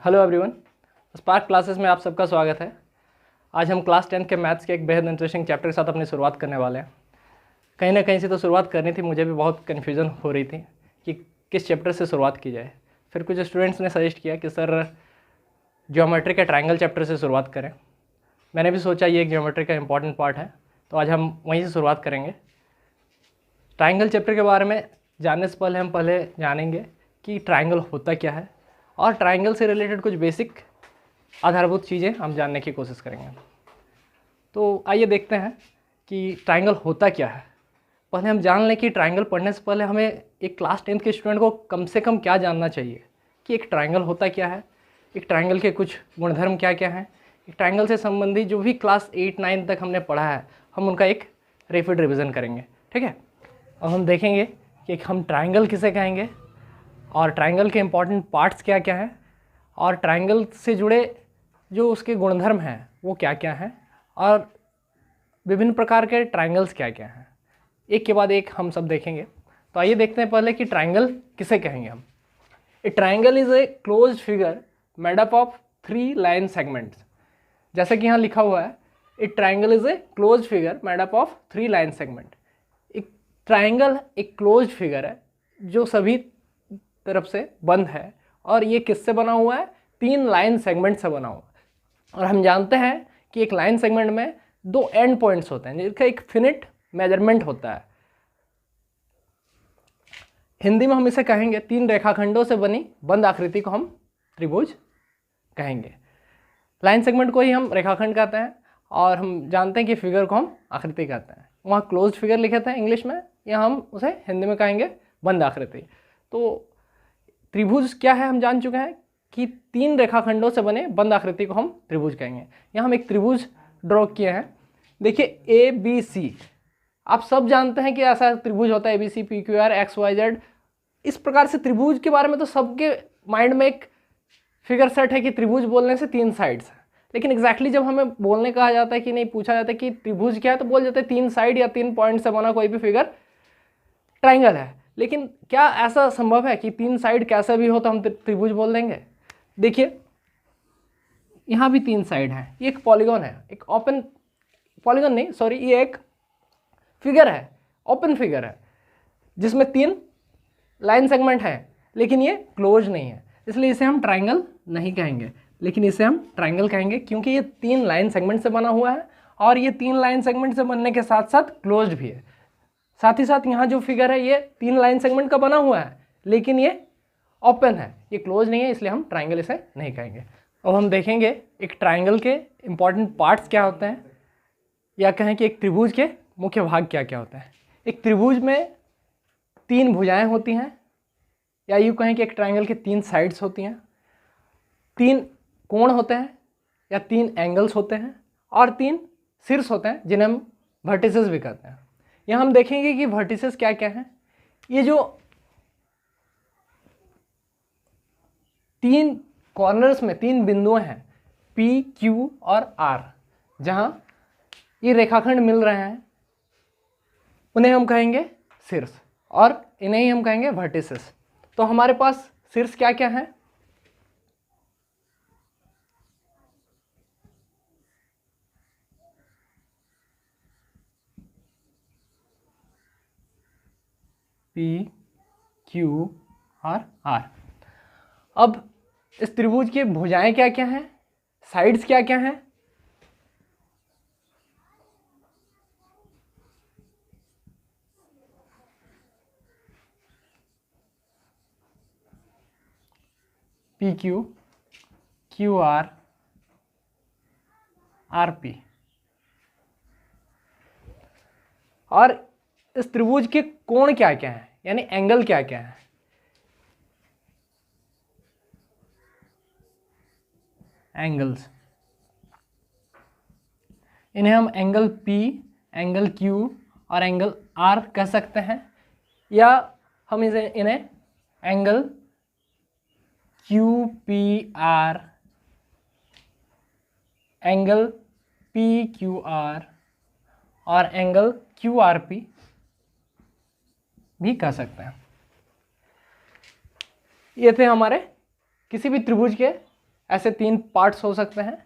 Hello everyone, spark classes में आप सबका स्वागत है। आज हम क्लास 10 के मैथ्स के एक बेहद इंटरेस्टिंग चैप्टर के साथ अपनी शुरुआत करने वाले हैं। कहीं ना कहीं से तो शुरुआत करनी थी, मुझे भी बहुत कन्फ्यूज़न हो रही थी कि किस चैप्टर से शुरुआत की जाए। फिर कुछ स्टूडेंट्स ने सजेस्ट किया कि सर ज्योमेट्री के ट्रायंगल चैप्टर से शुरुआत करें। मैंने भी सोचा ये एक ज्योमेट्री का इंपॉर्टेंट पार्ट है, तो आज हम वहीं से शुरुआत करेंगे। ट्रायंगल चैप्टर के बारे में जानने से पहले हम जानेंगे कि ट्रायंगल होता क्या है और ट्रायंगल से रिलेटेड कुछ बेसिक आधारभूत चीज़ें हम जानने की कोशिश करेंगे। तो आइए देखते हैं कि ट्रायंगल होता क्या है। पहले हम जान लें कि ट्रायंगल पढ़ने से पहले हमें एक क्लास 10 के स्टूडेंट को कम से कम क्या जानना चाहिए कि एक ट्रायंगल होता क्या है, एक ट्रायंगल के कुछ गुणधर्म क्या क्या हैं। एक ट्रायंगल से संबंधित जो भी क्लास 8-9 तक हमने पढ़ा है, हम उनका एक रैपिड रिविज़न करेंगे। ठीक है, अब हम देखेंगे कि हम ट्रायंगल किसे कहेंगे और ट्रायंगल के इंपॉर्टेंट पार्ट्स क्या क्या हैं और ट्रायंगल से जुड़े जो उसके गुणधर्म हैं वो क्या क्या हैं और विभिन्न प्रकार के ट्रायंगल्स क्या क्या हैं। एक के बाद एक हम सब देखेंगे। तो आइए देखते हैं पहले कि ट्रायंगल किसे कहेंगे हम। ए triangle is a closed figure made up of 3 line segments. जैसे कि यहाँ लिखा हुआ है, ए triangle is a closed figure made up of 3 line segment. एक ट्रायंगल एक क्लोज्ड फिगर है जो सभी तरफ से बंद है और ये किससे बना हुआ है? 3 लाइन सेगमेंट से बना हुआ है। और हम जानते हैं कि एक लाइन सेगमेंट में 2 एंड पॉइंट्स होते हैं जिनका एक फिनिट मेजरमेंट होता है। हिंदी में हम इसे कहेंगे 3 रेखाखंडों से बनी बंद आकृति को हम त्रिभुज कहेंगे। लाइन सेगमेंट को ही हम रेखाखंड कहते हैं और हम जानते हैं कि फिगर को हम आकृति कहते हैं। वहाँ क्लोज्ड फिगर लिखे थे इंग्लिश में, या हम उसे हिंदी में कहेंगे बंद आकृति। तो त्रिभुज क्या है हम जान चुके हैं कि 3 रेखाखंडों से बने बंद आकृति को हम त्रिभुज कहेंगे। यहाँ हम एक त्रिभुज ड्रॉ किए हैं। देखिए ABC, आप सब जानते हैं कि ऐसा त्रिभुज होता है ABC, PQR, XYZ। इस प्रकार से त्रिभुज के बारे में तो सबके माइंड में एक फिगर सेट है कि त्रिभुज बोलने से 3 साइड्स हैं। लेकिन एग्जैक्टली जब हमें बोलने कहा जाता है कि नहीं, पूछा जाता है कि त्रिभुज क्या है, तो बोल जाते हैं 3 साइड या 3 पॉइंट से बना कोई भी फिगर ट्राइंगल है। लेकिन क्या ऐसा संभव है कि 3 साइड कैसे भी हो तो हम त्रिभुज बोल देंगे? देखिए यहाँ भी 3 साइड हैं। ये एक पॉलीगॉन है, एक ओपन पॉलीगॉन नहीं, सॉरी, ये एक फिगर है, ओपन फिगर है जिसमें 3 लाइन सेगमेंट है, लेकिन ये क्लोज नहीं है, इसलिए इसे हम ट्राइंगल नहीं कहेंगे। लेकिन इसे हम ट्राइंगल कहेंगे क्योंकि ये 3 लाइन सेगमेंट से बना हुआ है और ये 3 लाइन सेगमेंट से बनने के साथ साथ क्लोज्ड भी है। साथ ही साथ यहाँ जो फिगर है ये 3 लाइन सेगमेंट का बना हुआ है, लेकिन ये ओपन है, ये क्लोज नहीं है, इसलिए हम ट्राइंगल इसे नहीं कहेंगे। अब हम देखेंगे एक ट्राइंगल के इंपॉर्टेंट पार्ट्स क्या होते हैं, या कहें कि एक त्रिभुज के मुख्य भाग क्या क्या होते हैं। एक त्रिभुज में 3 भुजाएं होती हैं, या यूँ कहें कि एक ट्राइंगल के 3 साइड्स होती हैं, 3 कोण होते हैं या 3 एंगल्स होते हैं और 3 शीर्ष होते हैं जिन्हें हम वर्टिसेस भी कहते हैं। यहाँ हम देखेंगे कि वर्टिसेस क्या क्या हैं। ये जो 3 कॉर्नर्स में 3 बिंदुएं हैं P, Q और R, जहाँ ये रेखाखंड मिल रहे हैं, उन्हें हम कहेंगे शीर्ष और इन्हें ही हम कहेंगे वर्टिसेस। तो हमारे पास शीर्ष क्या क्या है? P, Q और R। अब इस त्रिभुज की भुजाएं क्या क्या हैं, साइड्स क्या क्या हैं? PQ, QR, RP। और इस त्रिभुज के कोण क्या क्या हैं, यानी एंगल क्या क्या है? एंगल्स, इन्हें हम एंगल P, एंगल Q और एंगल R कह सकते हैं, या हम इन्हें एंगल QPR, एंगल PQR और एंगल QRP भी कह सकते हैं। ये थे हमारे किसी भी त्रिभुज के ऐसे 3 पार्ट्स हो सकते हैं,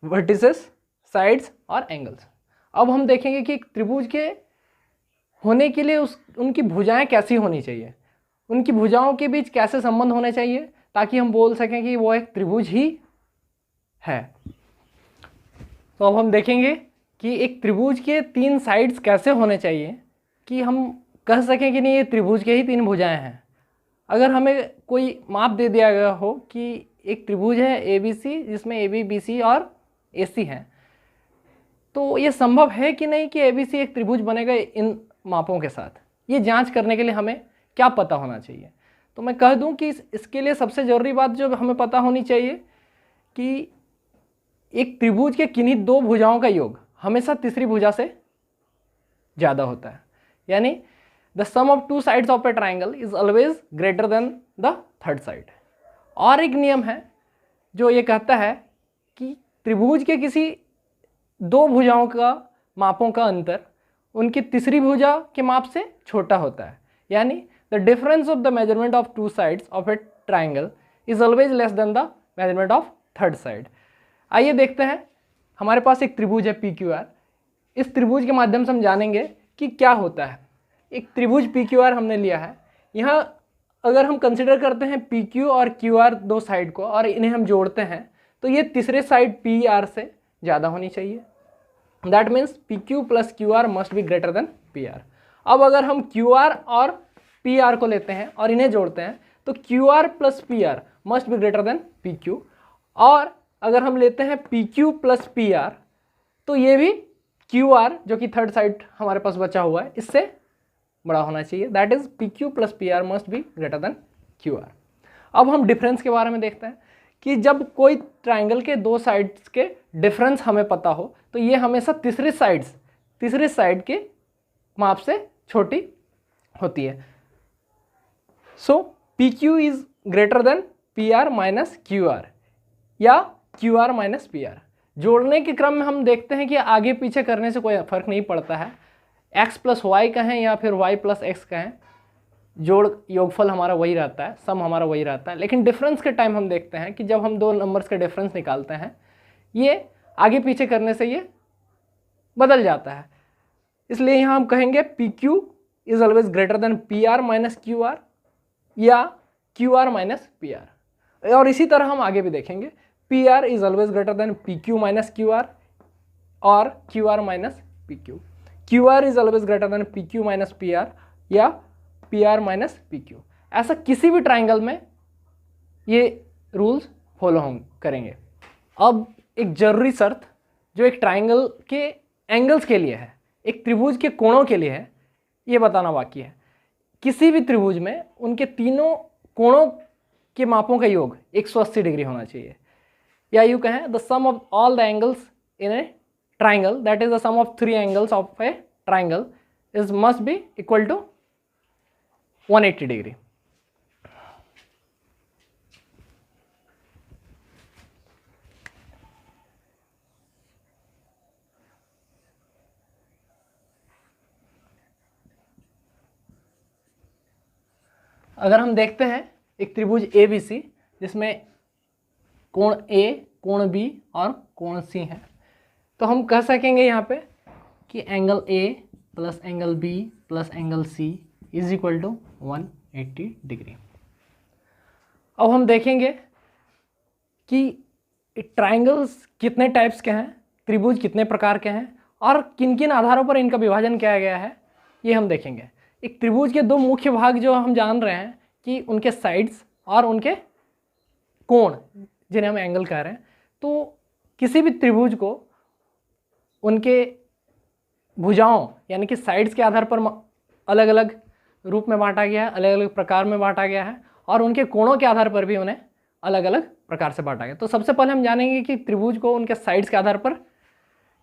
वर्टिसेस, साइड्स और एंगल्स। अब हम देखेंगे कि एक त्रिभुज के होने के लिए उनकी भुजाएं कैसी होनी चाहिए, उनकी भुजाओं के बीच कैसे संबंध होने चाहिए ताकि हम बोल सकें कि वो एक त्रिभुज ही है। तो अब हम देखेंगे कि एक त्रिभुज के 3 साइड्स कैसे होने चाहिए कि हम कह सकें कि नहीं ये त्रिभुज के ही 3 भुजाएं हैं। अगर हमें कोई माप दे दिया गया हो कि एक त्रिभुज है ABC जिसमें AB BC और AC है, तो ये संभव है कि नहीं कि ABC एक त्रिभुज बनेगा इन मापों के साथ, ये जांच करने के लिए हमें क्या पता होना चाहिए। तो मैं कह दूं कि इसके लिए सबसे ज़रूरी बात जो हमें पता होनी चाहिए कि एक त्रिभुज के किन्हीं 2 भुजाओं का योग हमेशा तीसरी भुजा से ज़्यादा होता है, यानी the sum of 2 sides of a triangle is always greater than the third side. और एक नियम है जो ये कहता है कि त्रिभुज के किसी 2 भुजाओं का मापों का अंतर उनकी तीसरी भुजा के माप से छोटा होता है, यानी the difference of the measurement of 2 sides of a triangle is always less than the measurement of third side. आइए देखते हैं, हमारे पास एक त्रिभुज है PQR। इस त्रिभुज के माध्यम से हम जानेंगे कि क्या होता है। एक त्रिभुज PQR हमने लिया है, यहाँ अगर हम कंसिडर करते हैं PQ और QR 2 साइड को और इन्हें हम जोड़ते हैं तो ये तीसरे साइड PR से ज़्यादा होनी चाहिए। That means PQ plus QR must be greater than PR। अब अगर हम QR और PR को लेते हैं और इन्हें जोड़ते हैं तो QR plus PR must be greater than PQ, और अगर हम लेते हैं PQ प्लस PR तो ये भी QR जो कि थर्ड साइड हमारे पास बचा हुआ है इससे बड़ा होना चाहिए। That is PQ plus PR must be greater than QR। अब हम डिफरेंस के बारे में देखते हैं कि जब कोई ट्राइंगल के 2 साइड्स के डिफरेंस हमें पता हो तो ये हमेशा तीसरे साइड के माप से छोटी होती है। सो PQ is greater than PR minus QR या QR माइनस PR। जोड़ने के क्रम में हम देखते हैं कि आगे पीछे करने से कोई फर्क नहीं पड़ता है, x प्लस वाई कहें या फिर y प्लस एक्स कहें, जोड़ योगफल हमारा वही रहता है, सम हमारा वही रहता है। लेकिन डिफरेंस के टाइम हम देखते हैं कि जब हम 2 नंबर्स का डिफरेंस निकालते हैं ये आगे पीछे करने से ये बदल जाता है, इसलिए यहाँ हम कहेंगे PQ is always greater then PR minus QR या QR माइनस PR। और इसी तरह हम आगे भी देखेंगे PR is always greater then PQ minus QR और QR minus PQ। QR is always greater then PQ minus PR या PR माइनस PQ। ऐसा किसी भी ट्राइंगल में ये रूल्स फॉलो हम करेंगे। अब एक जरूरी शर्त जो एक ट्राइंगल के एंगल्स के लिए है, एक त्रिभुज के कोणों के लिए है, ये बताना बाकी है। किसी भी त्रिभुज में उनके तीनों कोणों के मापों का योग 180 डिग्री होना चाहिए, या यूँ कहें the sum of all the angles in a triangle, that is the sum of 3 angles of a triangle is must be equal to 180 degree। अगर हम देखते हैं एक त्रिभुज ABC जिसमें कोण A, कोण B और कोण C है, तो हम कह सकेंगे यहाँ पे कि angle A plus angle B plus angle C is equal to 180 degree. अब हम देखेंगे कि ट्राइंगल्स कितने टाइप्स के हैं, त्रिभुज कितने प्रकार के हैं और किन किन आधारों पर इनका विभाजन किया गया है, ये हम देखेंगे। एक त्रिभुज के 2 मुख्य भाग जो हम जान रहे हैं कि उनके साइड्स और उनके कोण जिन्हें हम एंगल कह रहे हैं। तो किसी भी त्रिभुज को उनके भुजाओं यानी कि साइड्स के आधार पर अलग अलग रूप में बांटा गया है, अलग अलग प्रकार में बांटा गया है, और उनके कोणों के आधार पर भी उन्हें अलग अलग प्रकार से बांटा गया। तो सबसे पहले हम जानेंगे कि त्रिभुज को उनके साइड्स के आधार पर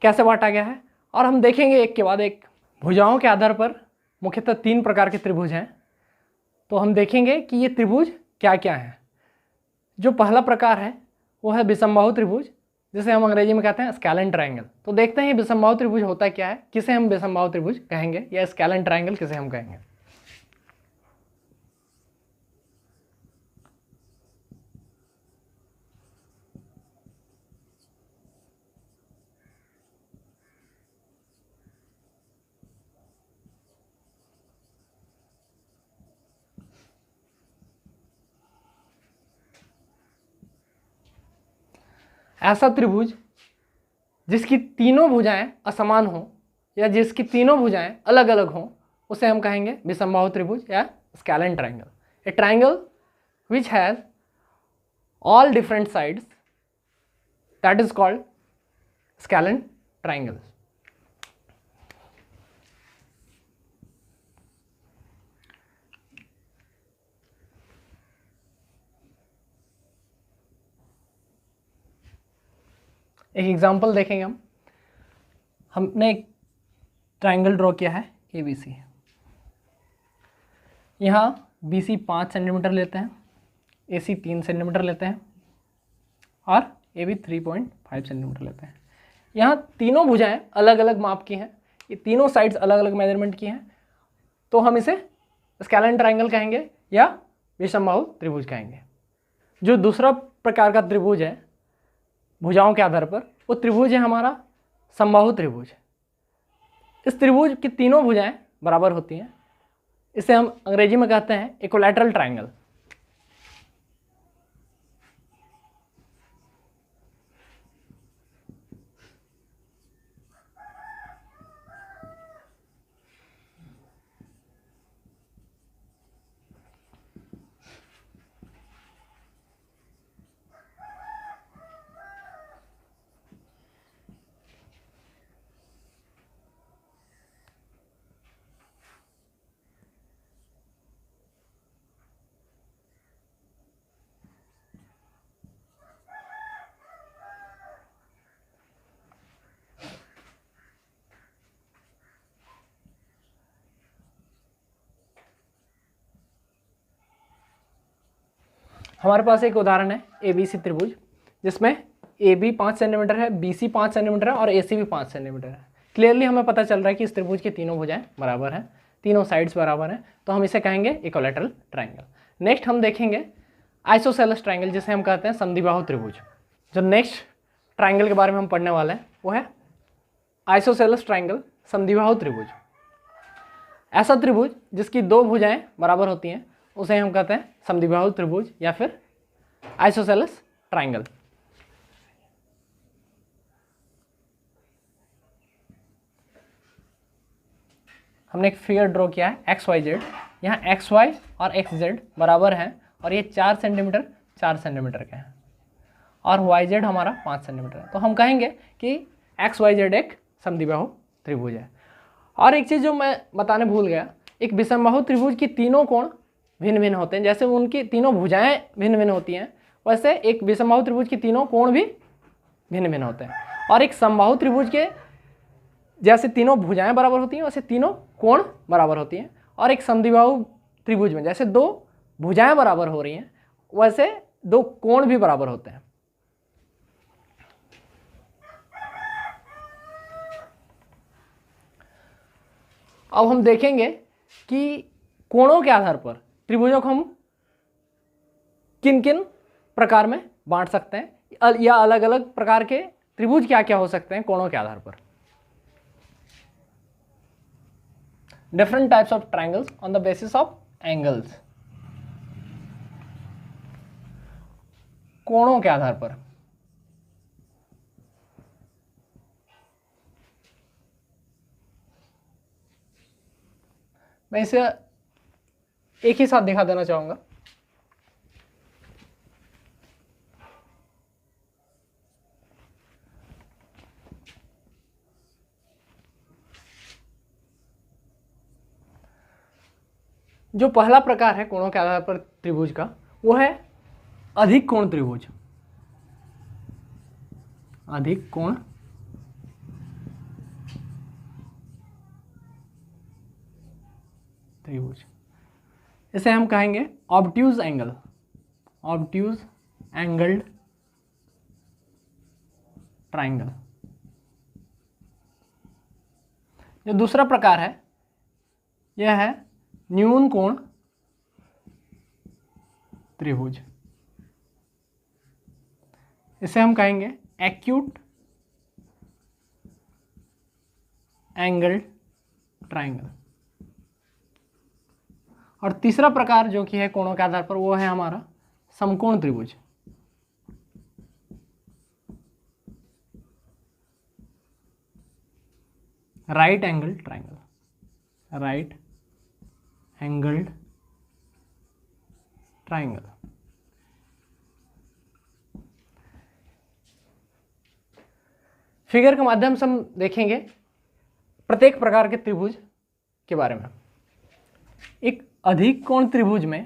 कैसे बांटा गया है, और हम देखेंगे एक के बाद एक भुजाओं के आधार पर मुख्यतः 3 प्रकार के त्रिभुज हैं। तो हम देखेंगे कि ये त्रिभुज क्या क्या हैं। जो पहला प्रकार है वो है विषमबाहु त्रिभुज, जिसे हम अंग्रेजी में कहते हैं स्केलन ट्राइंगल। तो देखते हैं ये विषमबाहु त्रिभुज होता क्या है, किसे हम विषमबाहु त्रिभुज कहेंगे या स्केलन ट्राइंगल किसे हम कहेंगे। ऐसा त्रिभुज जिसकी तीनों भुजाएं असमान हो या जिसकी तीनों भुजाएं अलग अलग हों उसे हम कहेंगे विषमबाहु त्रिभुज या scalene triangle. A triangle which has all different sides that is called scalene triangle. एक एग्जांपल देखेंगे हमने एक ट्राइंगल ड्रॉ किया है ABC। यहाँ BC 5 सेंटीमीटर लेते हैं, AC 3 सेंटीमीटर लेते हैं और AB 3.5 सेंटीमीटर लेते हैं। यहाँ तीनों भुजाएं अलग अलग माप की हैं, ये तीनों साइड्स अलग अलग मेजरमेंट की हैं, तो हम इसे स्कैलेन ट्राइंगल कहेंगे या विषमबाहु त्रिभुज कहेंगे। जो दूसरा प्रकार का त्रिभुज है भुजाओं के आधार पर, वो त्रिभुज है हमारा समबाहु त्रिभुज। इस त्रिभुज की तीनों भुजाएं बराबर होती हैं, इसे हम अंग्रेजी में कहते हैं इक्विलैटरल ट्राइंगल। हमारे पास एक उदाहरण है ABC त्रिभुज, जिसमें AB 5 सेंटीमीटर है, BC 5 सेंटीमीटर है और AC भी 5 सेंटीमीटर है। क्लियरली हमें पता चल रहा है कि इस त्रिभुज की तीनों भुजाएं बराबर हैं, तीनों साइड्स बराबर हैं, तो हम इसे कहेंगे इक्विलैटरल ट्राइंगल। नेक्स्ट हम देखेंगे आइसोसेलेस ट्राइंगल, जिसे हम कहते हैं समद्विबाहु त्रिभुज। जो नेक्स्ट ट्राइंगल के बारे में हम पढ़ने वाले हैं वो है आइसोसेलेस ट्राइंगल, समद्विबाहु त्रिभुज। ऐसा त्रिभुज जिसकी दो भुजाएं बराबर होती हैं उसे हम कहते हैं समद्विबाहु त्रिभुज या फिर आइसोसेलेस ट्राइंगल। हमने एक फिगर ड्रॉ किया है XYZ। यहाँ XY और XZ बराबर हैं और ये 4 सेंटीमीटर 4 सेंटीमीटर के हैं और YZ हमारा 5 सेंटीमीटर है, तो हम कहेंगे कि XYZ एक समद्विबाहु त्रिभुज है। और एक चीज़ जो मैं बताने भूल गया, एक विषमबाहु त्रिभुज की तीनों कोण भिन्न भिन्न होते हैं। जैसे उनकी तीनों भुजाएं भिन्न भिन्न होती हैं, वैसे एक विषमबाहु त्रिभुज की तीनों कोण भी भिन्न भिन्न होते हैं। और एक समबाहु त्रिभुज के जैसे तीनों भुजाएं बराबर होती हैं वैसे तीनों कोण बराबर होती हैं। और एक समद्विबाहु त्रिभुज में जैसे दो भुजाएं बराबर हो रही हैं वैसे दो कोण भी बराबर होते हैं। अब हम देखेंगे कि कोणों के आधार पर त्रिभुजों को हम किन किन प्रकार में बांट सकते हैं या अलग अलग प्रकार के त्रिभुज क्या क्या हो सकते हैं कोणों के आधार पर। Different types of triangles on the basis of angles. कोणों के आधार पर मैं इसे एक ही साथ दिखा देना चाहूंगा। जो पहला प्रकार है कोणों के आधार पर त्रिभुज का वो है अधिक कोण त्रिभुज। अधिक कोण त्रिभुज, इसे हम कहेंगे obtuse angle, obtuse angled triangle. जो दूसरा प्रकार है यह है न्यून कोण त्रिभुज, इसे हम कहेंगे एक्यूट एंगल्ड ट्राइंगल। और तीसरा प्रकार जो कि है कोणों के आधार पर वो है हमारा समकोण त्रिभुज। Right angle triangle, right angled triangle. Figure के माध्यम से हम देखेंगे प्रत्येक प्रकार के त्रिभुज के बारे में। एक अधिक कोण त्रिभुज में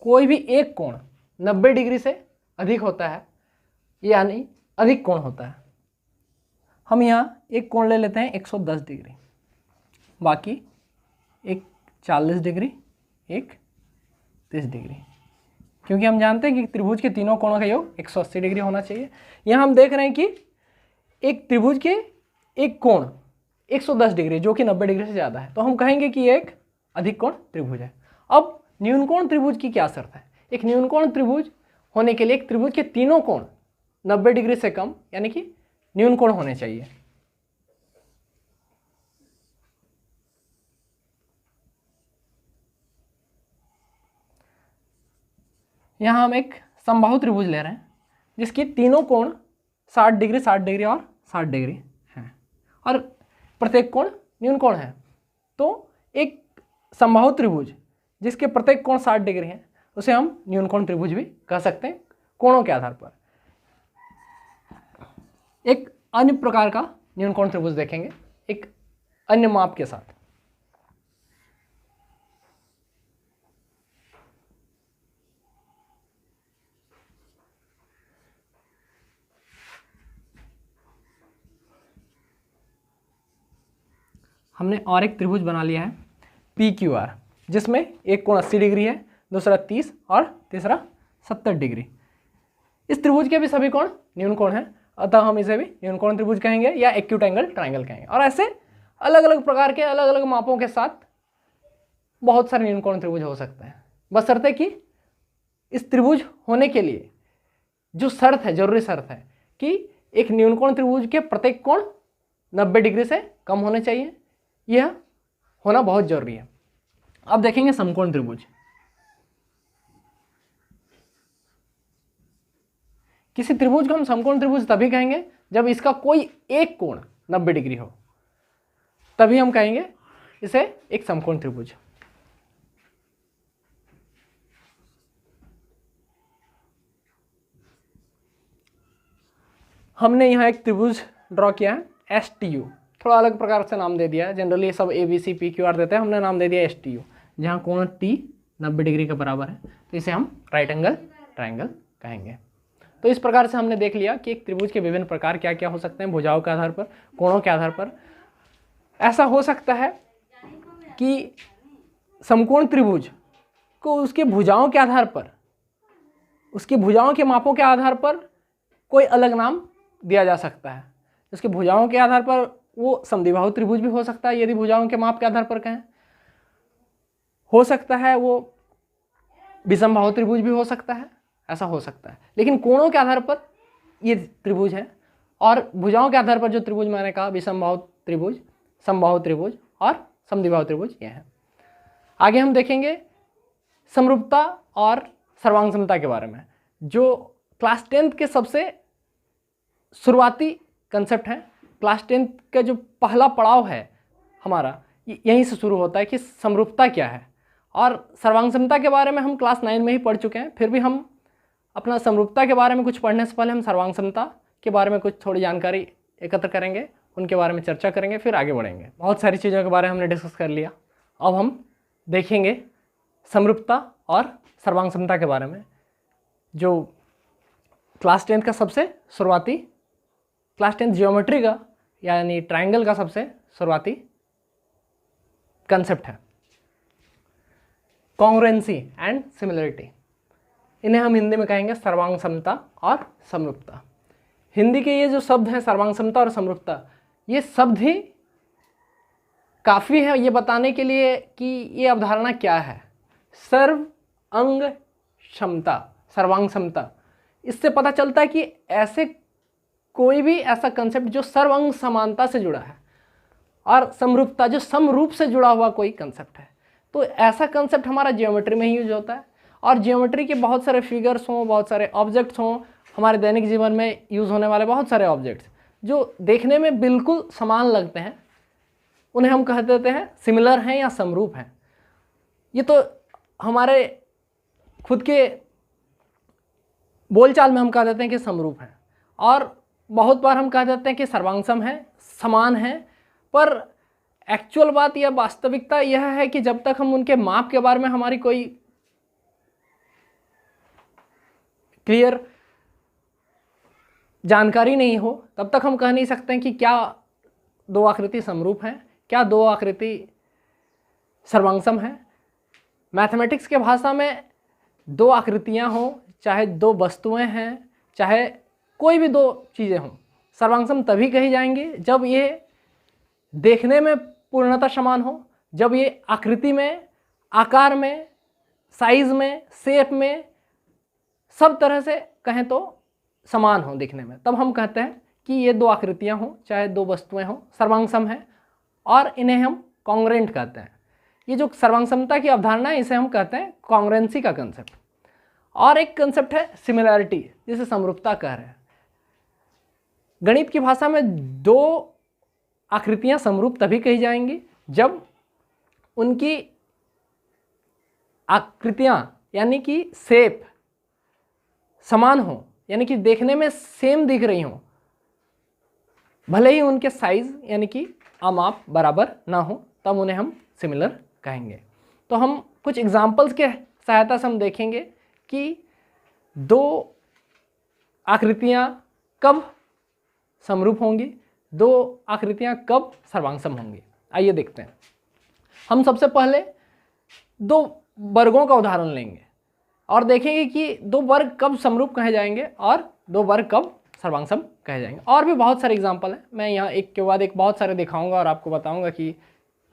कोई भी एक कोण 90 डिग्री से अधिक होता है, यानी अधिक कोण होता है। हम यहाँ एक कोण ले लेते हैं 110 डिग्री, बाकी एक 40 डिग्री, एक 30 डिग्री, क्योंकि हम जानते हैं कि त्रिभुज के तीनों कोणों का योग 180 डिग्री होना चाहिए। यहाँ हम देख रहे हैं कि एक त्रिभुज के एक कोण 110 डिग्री जो कि 90 डिग्री से ज़्यादा है, तो हम कहेंगे कि एक अधिक कोण त्रिभुज है। अब न्यून कोण त्रिभुज की क्या शर्त है? एक न्यून कोण त्रिभुज होने के लिए एक त्रिभुज के तीनों कोण 90 डिग्री से कम यानी कि न्यून कोण होने चाहिए। यहाँ हम एक समबाहु त्रिभुज ले रहे हैं जिसके तीनों कोण 60 डिग्री, 60 डिग्री और 60 डिग्री हैं, और प्रत्येक कोण न्यून कोण है। तो एक समबाहु त्रिभुज जिसके प्रत्येक कोण 60 डिग्री है उसे हम न्यून कोण त्रिभुज भी कह सकते हैं कोणों के आधार पर। एक अन्य प्रकार का न्यून कोण त्रिभुज देखेंगे एक अन्य माप के साथ। हमने और एक त्रिभुज बना लिया है PQR, जिसमें एक कोण 80 डिग्री है, दूसरा 30 और तीसरा 70 डिग्री। इस त्रिभुज के भी सभी कोण न्यून कोण हैं, अतः हम इसे भी न्यून कोण त्रिभुज कहेंगे या एक्यूट एंगल ट्राइंगल कहेंगे। और ऐसे अलग अलग प्रकार के अलग अलग मापों के साथ बहुत सारे न्यून कोण त्रिभुज हो सकते हैं, बशर्ते कि इस त्रिभुज होने के लिए जो शर्त है, जरूरी शर्त है कि एक न्यून कोण त्रिभुज के प्रत्येक कोण 90 डिग्री से कम होने चाहिए, यह होना बहुत जरूरी है। अब देखेंगे समकोण त्रिभुज। किसी त्रिभुज को हम समकोण त्रिभुज तभी कहेंगे जब इसका कोई एक कोण 90 डिग्री हो, तभी हम कहेंगे इसे एक समकोण त्रिभुज। हमने यहाँ एक त्रिभुज ड्रॉ किया है STU, थोड़ा अलग प्रकार से नाम दे दिया है। जनरली सब ABC PQR देते हैं, हमने नाम दे दिया STU, जहाँ कोण T 90 डिग्री के बराबर है, तो इसे हम राइट एंगल ट्राइंगल कहेंगे। तो इस प्रकार से हमने देख लिया कि एक त्रिभुज के विभिन्न प्रकार क्या क्या हो सकते हैं, भुजाओं के आधार पर, कोणों के आधार पर। ऐसा हो सकता है कि समकोण त्रिभुज को उसके भुजाओं के आधार पर, उसकी भुजाओं के मापों के आधार पर कोई अलग नाम दिया जा सकता है। उसकी भुजाओं के आधार पर वो समद्विबाहु त्रिभुज भी हो सकता है यदि भुजाओं के माप के आधार पर कहें, हो सकता है वो विषमबाहु त्रिभुज भी हो सकता है, ऐसा हो सकता है। लेकिन कोणों के आधार पर ये त्रिभुज है, और भुजाओं के आधार पर जो त्रिभुज मैंने कहा विषमबाहु त्रिभुज, समबाहु त्रिभुज और समद्विबाहु त्रिभुज ये हैं। आगे हम देखेंगे समरूपता और सर्वांग समता के बारे में, जो क्लास 10th के सबसे शुरुआती कंसेप्ट है। क्लास 10th का जो पहला पड़ाव है हमारा, यहीं से शुरू होता है कि समरूपता क्या है। और सर्वांग समता के बारे में हम क्लास 9 में ही पढ़ चुके हैं, फिर भी हम अपना समरूपता के बारे में कुछ पढ़ने से पहले हम सर्वांग समता के बारे में कुछ थोड़ी जानकारी एकत्र करेंगे, उनके बारे में चर्चा करेंगे, फिर आगे बढ़ेंगे। बहुत सारी चीज़ों के बारे में हमने डिस्कस कर लिया, अब हम देखेंगे समरूपता और सर्वांग समता के बारे में, जो क्लास 10th का सबसे शुरुआती, क्लास 10th ज्योमेट्री का यानी ट्राइंगल का सबसे शुरुआती कंसेप्ट है। कॉन्ग्रुएंसी एंड सिमिलरिटी, इन्हें हम हिंदी में कहेंगे सर्वांग समता और समरूपता। हिंदी के ये जो शब्द हैं सर्वांग समता और समरूपता, ये शब्द ही काफ़ी है ये बताने के लिए कि ये अवधारणा क्या है। सर्व अंग क्षमता, सर्वांग समता, इससे पता चलता है कि ऐसे कोई भी ऐसा कंसेप्ट जो सर्वांग समानता से जुड़ा है, और समरूपता जो समरूप से जुड़ा हुआ कोई कंसेप्ट है। तो ऐसा कंसेप्ट हमारा जियोमेट्री में ही यूज होता है, और जियोमेट्री के बहुत सारे फिगर्स हों, बहुत सारे ऑब्जेक्ट्स हों, हमारे दैनिक जीवन में यूज़ होने वाले बहुत सारे ऑब्जेक्ट्स जो देखने में बिल्कुल समान लगते हैं उन्हें हम कह देते हैं सिमिलर हैं या समरूप हैं। ये तो हमारे खुद के बोलचाल में हम कह देते हैं कि समरूप हैं, और बहुत बार हम कह देते हैं कि सर्वांगसम है, समान है। पर एक्चुअल बात या वास्तविकता यह है कि जब तक हम उनके माप के बारे में हमारी कोई क्लियर जानकारी नहीं हो तब तक हम कह नहीं सकते हैं कि क्या दो आकृति समरूप हैं, क्या दो आकृति सर्वांगसम है। मैथमेटिक्स के भाषा में दो आकृतियां हों, चाहे दो वस्तुएं हैं, चाहे कोई भी दो चीज़ें हों, सर्वांगसम तभी कही जाएंगी जब ये देखने में पूर्णतः समान हो, जब ये आकृति में, आकार में, साइज में, शेप में, सब तरह से कहें तो समान हो दिखने में, तब हम कहते हैं कि ये दो आकृतियां हों, चाहे दो वस्तुएं हों, सर्वांगसम है। और इन्हें हम कॉन्ग्रुएंट कहते हैं। ये जो सर्वांगसमता की अवधारणा है इसे हम कहते हैं कॉन्ग्रुएंसी का कंसेप्ट। और एक कंसेप्ट है सिमिलैरिटी, जिसे समरूपता कह रहे हैं। गणित की भाषा में दो आकृतियां समरूप तभी कही जाएंगी जब उनकी आकृतियां यानी कि शेप समान हो, यानी कि देखने में सेम दिख रही हो, भले ही उनके साइज यानी कि आमाप बराबर ना हो, तब उन्हें हम सिमिलर कहेंगे। तो हम कुछ एग्जाम्पल्स के सहायता से हम देखेंगे कि दो आकृतियां कब समरूप होंगी, दो आकृतियां कब सर्वांगसम होंगी। आइए देखते हैं। हम सबसे पहले दो वर्गों का उदाहरण लेंगे और देखेंगे कि दो वर्ग कब समरूप कहे जाएंगे और दो वर्ग कब सर्वांगसम कहे जाएंगे। और भी बहुत सारे एग्जाम्पल हैं, मैं यहाँ एक के बाद एक बहुत सारे दिखाऊंगा और आपको बताऊंगा कि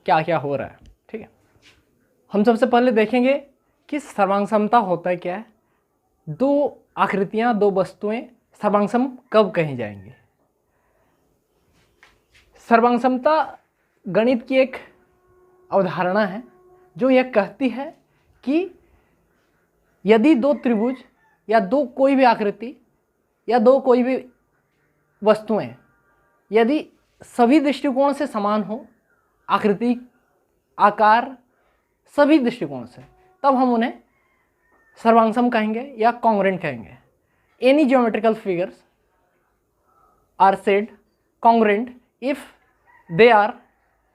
क्या क्या हो रहा है। ठीक है, हम सबसे पहले देखेंगे कि सर्वांगसमता होता है क्या है, दो आकृतियाँ, दो वस्तुएं सर्वांगसम कब कही जाएंगी। सर्वांगसमता गणित की एक अवधारणा है जो यह कहती है कि यदि दो त्रिभुज या दो कोई भी आकृति या दो कोई भी वस्तुएं यदि सभी दृष्टिकोण से समान हो, आकृति, आकार, सभी दृष्टिकोण से, तब हम उन्हें सर्वांगसम कहेंगे या कॉन्ग्रुएंट कहेंगे। Any geometrical figures are said congruent if they are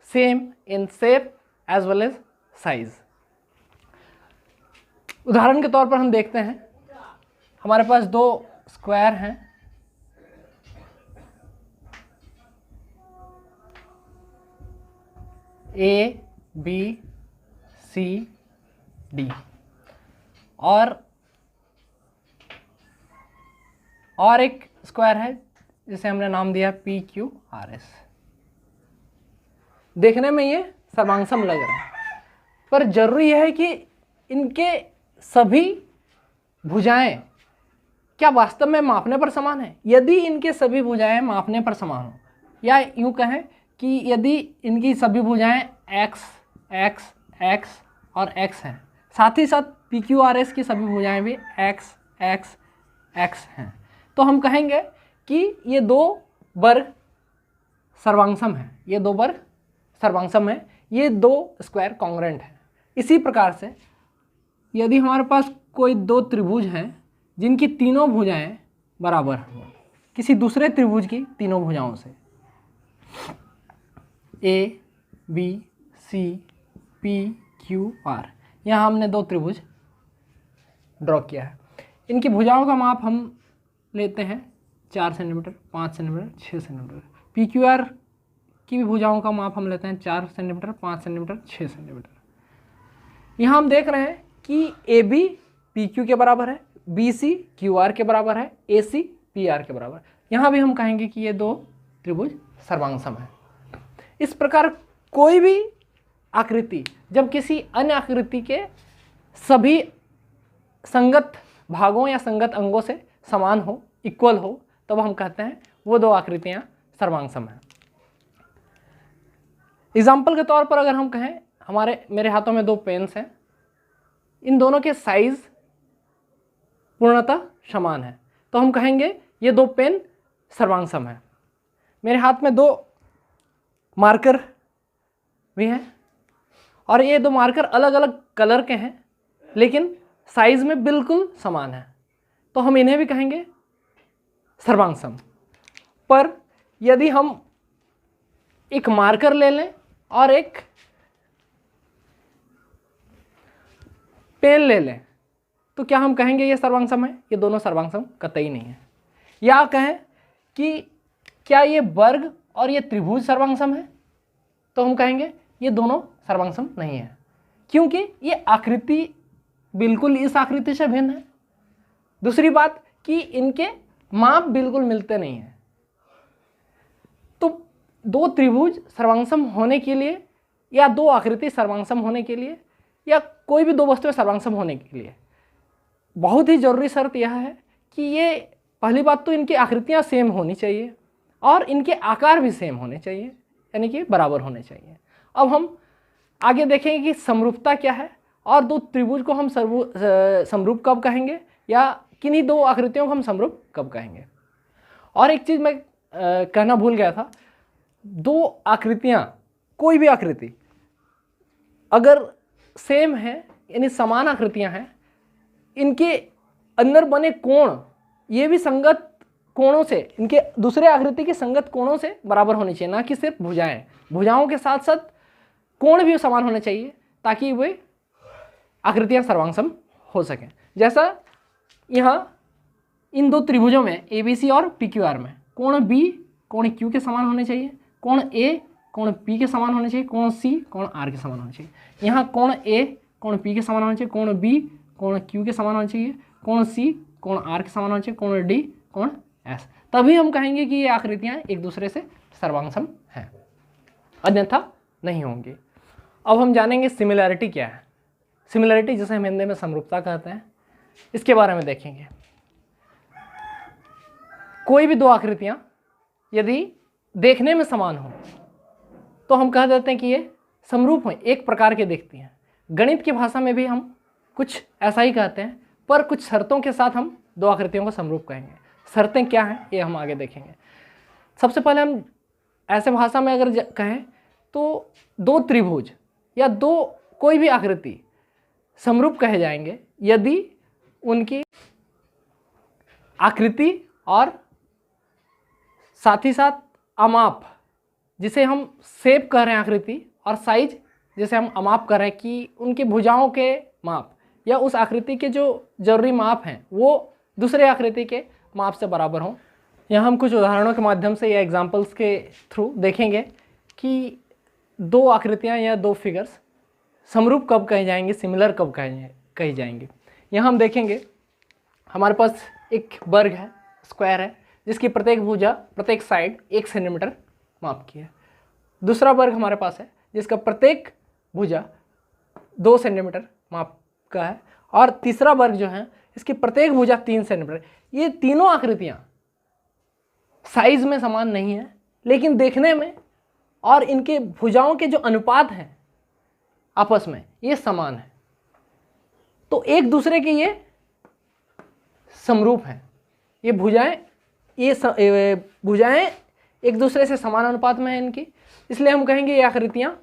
same in shape as well as size. उदाहरण के तौर पर हम देखते हैं, हमारे पास दो स्क्वायर हैं, ए बी सी डी, और एक स्क्वायर है जिसे हमने नाम दिया पी क्यू आर एस। देखने में ये सर्वांगसम लग रहा है, पर जरूरी है कि इनके सभी भुजाएं क्या वास्तव में मापने पर समान है। यदि इनके सभी भुजाएं मापने पर समान हो, या यूं कहें कि यदि इनकी सभी भुजाएं x, x, x और x हैं, साथ ही साथ पी क्यू आर एस की सभी भुजाएं भी x, x, x हैं, तो हम कहेंगे कि ये दो वर्ग सर्वांगसम हैं, ये दो वर्ग सर्वांगसम हैं, ये दो स्क्वायर कॉन्ग्रुएंट हैं। इसी प्रकार से यदि हमारे पास कोई दो त्रिभुज हैं जिनकी तीनों भुजाएं बराबर हों किसी दूसरे त्रिभुज की तीनों भुजाओं से, A B C P Q R, यहाँ हमने दो त्रिभुज ड्रॉ किया है। इनकी भुजाओं का माप हम लेते हैं 4 centimetre, 5 centimetre, 6 centimetre. P Q are की भी भुजाओं का माप हम लेते हैं 4 सेंटीमीटर, 5 सेंटीमीटर, 6 सेंटीमीटर। यहाँ हम देख रहे हैं कि ए बी पी क्यू के बराबर है, बी सी क्यू आर के बराबर है, ए सी पी आर के बराबर। यहाँ भी हम कहेंगे कि ये दो त्रिभुज सर्वांगसम है। इस प्रकार कोई भी आकृति जब किसी अन्य आकृति के सभी संगत भागों या संगत अंगों से समान हो, इक्वल हो, तब हम कहते हैं वो दो आकृतियां सर्वांगसम हैं। एग्जाम्पल के तौर पर अगर हम कहें, मेरे हाथों में दो पेन्स हैं, इन दोनों के साइज पूर्णतः समान है, तो हम कहेंगे ये दो पेन सर्वांगसम है। मेरे हाथ में 2 मार्कर भी हैं और ये 2 मार्कर अलग अलग कलर के हैं लेकिन साइज में बिल्कुल समान है, तो हम इन्हें भी कहेंगे सर्वांग सम। पर यदि हम एक मार्कर ले लें और एक पेन ले लें तो क्या हम कहेंगे ये सर्वांग सम है? ये दोनों सर्वांग सम कतई नहीं है। या कहें कि क्या ये वर्ग और ये त्रिभुज सर्वांग सम है? तो हम कहेंगे ये दोनों सर्वांग सम नहीं है, क्योंकि ये आकृति बिल्कुल इस आकृति से भिन्न है। दूसरी बात कि इनके माप बिल्कुल मिलते नहीं हैं। तो 2 त्रिभुज सर्वांग सम होने के लिए या 2 आकृति सर्वांग सम होने के लिए या कोई भी 2 वस्तुएं सर्वांग सम होने के लिए बहुत ही जरूरी शर्त यह है कि ये पहली बात तो इनकी आकृतियां सेम होनी चाहिए और इनके आकार भी सेम होने चाहिए, यानी कि बराबर होने चाहिए। अब हम आगे देखेंगे कि समरूपता क्या है और 2 त्रिभुज को हम समरूप कब कहेंगे या किन्हीं 2 आकृतियों को हम समरूप कब कहेंगे। और एक चीज़ मैं कहना भूल गया था, 2 आकृतियाँ, कोई भी आकृति अगर सेम है यानी समान आकृतियाँ हैं, इनके अंदर बने कोण ये भी संगत कोणों से, इनके दूसरे आकृति के संगत कोणों से बराबर होनी चाहिए, ना कि सिर्फ भुजाएं। भुजाओं के साथ साथ कोण भी समान होने चाहिए ताकि वे आकृतियां सर्वांग सम हो सकें। जैसा यहाँ इन 2 त्रिभुजों में ABC और PQR में कोण B कोण Q के समान होने चाहिए, कोण A कोण P के समान होने चाहिए, कोण C कोण R के समान होने चाहिए। यहाँ कोण A कोण P के समान होने चाहिए, कोण B कोण Q के समान होना चाहिए, कोण C कोण R के समान होना चाहिए, कोण D कोण S। तभी हम कहेंगे कि ये आकृतियाँ एक दूसरे से सर्वांग सम हैं, अन्यथा नहीं होंगी। अब हम जानेंगे सिमिलैरिटी क्या है। सिमिलैरिटी जिसे हम हिंदी में समरूपता कहते हैं, इसके बारे में देखेंगे। कोई भी 2 आकृतियाँ यदि देखने में समान हो तो हम कह देते हैं कि ये समरूप हैं, एक प्रकार के दिखती हैं। गणित की भाषा में भी हम कुछ ऐसा ही कहते हैं, पर कुछ शर्तों के साथ हम 2 आकृतियों को समरूप कहेंगे। शर्तें क्या हैं ये हम आगे देखेंगे। सबसे पहले हम ऐसे भाषा में अगर कहें तो 2 त्रिभुज या 2 कोई भी आकृति समरूप कहे जाएंगे यदि उनकी आकृति और साथ ही साथ अमाप, जिसे हम शेप कह रहे हैं आकृति, और साइज जिसे हम अमाप कर रहे हैं कि उनकी भुजाओं के माप या उस आकृति के जो जरूरी माप हैं वो दूसरे आकृति के माप से बराबर हों। यहाँ हम कुछ उदाहरणों के माध्यम से या एग्जाम्पल्स के थ्रू देखेंगे कि 2 आकृतियाँ या 2 फिगर्स समरूप कब कहे जाएंगे, सिमिलर कब कही जाएंगे। यहाँ हम देखेंगे हमारे पास एक वर्ग है, स्क्वायर है, जिसकी प्रत्येक भुजा प्रत्येक साइड 1 सेंटीमीटर माप की है। दूसरा वर्ग हमारे पास है जिसका प्रत्येक भुजा 2 सेंटीमीटर माप का है, और तीसरा वर्ग जो है इसकी प्रत्येक भुजा 3 सेंटीमीटर। ये तीनों आकृतियाँ साइज में समान नहीं है, लेकिन देखने में और इनके भुजाओं के जो अनुपात हैं आपस में ये समान है, तो एक दूसरे के ये समरूप हैं। ये भुजाएं एक दूसरे से समान अनुपात में है इनकी, इसलिए हम कहेंगे ये आकृतियाँ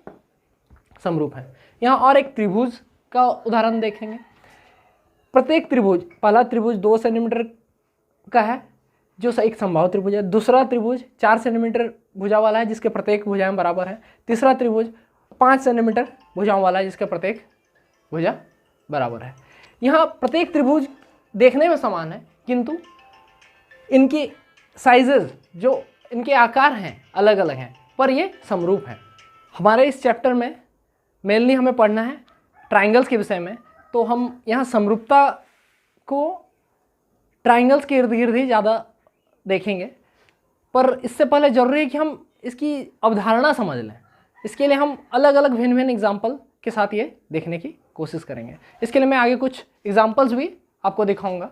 समरूप हैं। यहाँ और एक त्रिभुज का उदाहरण देखेंगे। प्रत्येक त्रिभुज, पहला त्रिभुज 2 सेंटीमीटर का है जो एक समबाहु त्रिभुज है। दूसरा त्रिभुज 4 सेंटीमीटर भुजा वाला है जिसके प्रत्येक भुजाएं बराबर हैं। तीसरा त्रिभुज 5 सेंटीमीटर भुजाओं वाला है जिसका प्रत्येक भुजा बराबर है। यहाँ प्रत्येक त्रिभुज देखने में समान है किंतु इनकी साइजेज, जो इनके आकार हैं, अलग अलग हैं, पर ये समरूप हैं। हमारे इस चैप्टर में मेनली हमें पढ़ना है ट्राइंगल्स के विषय में, तो हम यहाँ समरूपता को ट्राइंगल्स के इर्द गिर्द ही ज़्यादा देखेंगे, पर इससे पहले ज़रूरी है कि हम इसकी अवधारणा समझ लें। इसके लिए हम अलग अलग भिन्न भिन्न एग्जाम्पल के साथ ये देखने की कोशिश करेंगे। इसके लिए मैं आगे कुछ एग्जाम्पल्स भी आपको दिखाऊंगा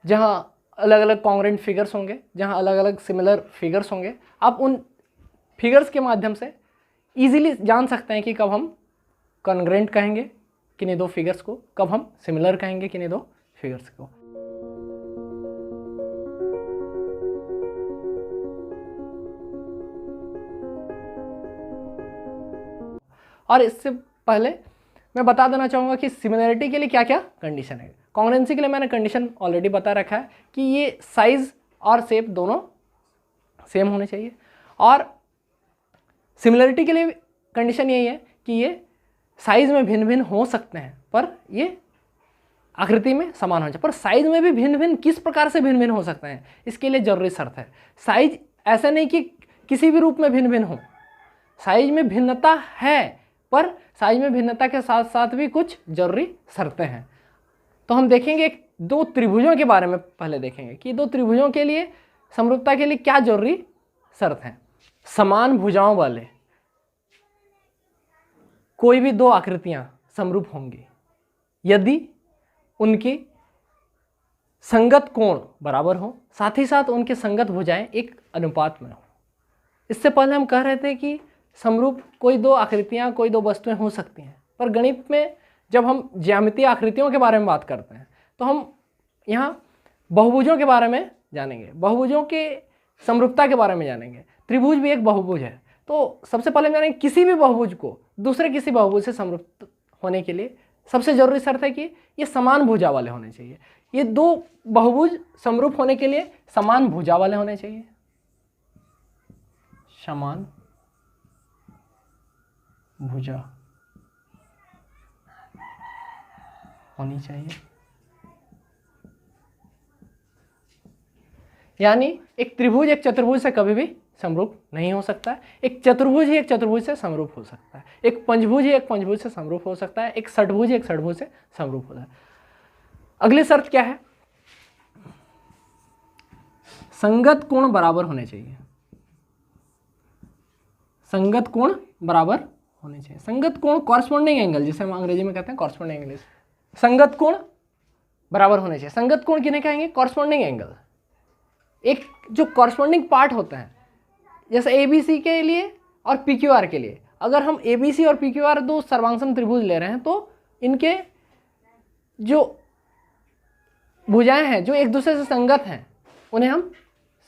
जहाँ अलग अलग कॉन्ग्रेंट फिगर्स होंगे, जहाँ अलग अलग सिमिलर फिगर्स होंगे। आप उन फिगर्स के माध्यम से ईजिली जान सकते हैं कि कब हम कॉन्ग्रेंट कहेंगे किन्हीं 2 फिगर्स को, कब हम सिमिलर कहेंगे किन्हीं 2 फिगर्स को। और इससे पहले मैं बता देना चाहूँगा कि सिमिलरिटी के लिए क्या क्या कंडीशन है। कॉन्ग्रुएंसी के लिए मैंने कंडीशन ऑलरेडी बता रखा है कि ये साइज और शेप दोनों सेम होने चाहिए, और सिमिलरिटी के लिए कंडीशन यही है कि ये साइज में भिन्न भिन्न हो सकते हैं पर ये आकृति में समान हो जाए। पर साइज में भी भिन्न भिन्न किस प्रकार से भिन्न भिन्न हो सकते हैं, इसके लिए जरूरी शर्त है साइज ऐसा नहीं कि किसी भी रूप में भिन्न भिन्न हो। साइज में भिन्नता है पर साइज में भिन्नता के साथ साथ भी कुछ जरूरी शर्तें हैं। तो हम देखेंगे दो त्रिभुजों के बारे में पहले देखेंगे कि दो त्रिभुजों के लिए समरूपता के लिए क्या जरूरी शर्त है। समान भुजाओं वाले कोई भी दो आकृतियां समरूप होंगी यदि उनकी संगत कोण बराबर हो, साथ ही साथ उनके संगत भुजाएं एक अनुपात में हो। इससे पहले हम कह रहे थे कि समरूप कोई दो आकृतियां कोई दो वस्तुएं हो सकती हैं, पर गणित में जब हम ज्यामितीय आकृतियों के बारे में बात करते हैं तो हम यहाँ बहुभुजों के बारे में जानेंगे, बहुभुजों के समरूपता के बारे में जानेंगे। त्रिभुज भी एक बहुभुज है, तो सबसे पहले हम जानेंगे किसी भी बहुभुज को दूसरे किसी बहुभुज से समरूप होने के लिए सबसे जरूरी शर्त है कि ये समान भुजा वाले होने चाहिए। ये दो बहुभुज समरूप होने के लिए समान भुजा वाले होने चाहिए, समान भुजा होनी चाहिए। यानी एक त्रिभुज एक चतुर्भुज से कभी भी समरूप नहीं हो सकता है, एक चतुर्भुज ही एक चतुर्भुज से समरूप हो सकता है, एक पंचभुज ही एक पंचभुज से समरूप हो सकता है, एक षटभुज ही एक षटभुज से समरूप होता है। अगली शर्त क्या है? संगत कोण बराबर होने चाहिए। संगत कोण बराबर होने चाहिए। संगत कोण कॉरस्पॉन्डिंग एंगल, जिसे हम अंग्रेजी में कहते हैं कॉरस्पॉन्डिंग एंगल। संगत कोण बराबर होने चाहिए। संगत कोण किन्हें कहेंगे? Corresponding angle. एक जो कॉरस्पॉन्डिंग पार्ट होता है, जैसे ABC के लिए और PQR के लिए, अगर हम ABC और PQR दो सर्वांगसम त्रिभुज ले रहे हैं तो इनके जो भुजाएं हैं जो एक दूसरे से संगत हैं उन्हें हम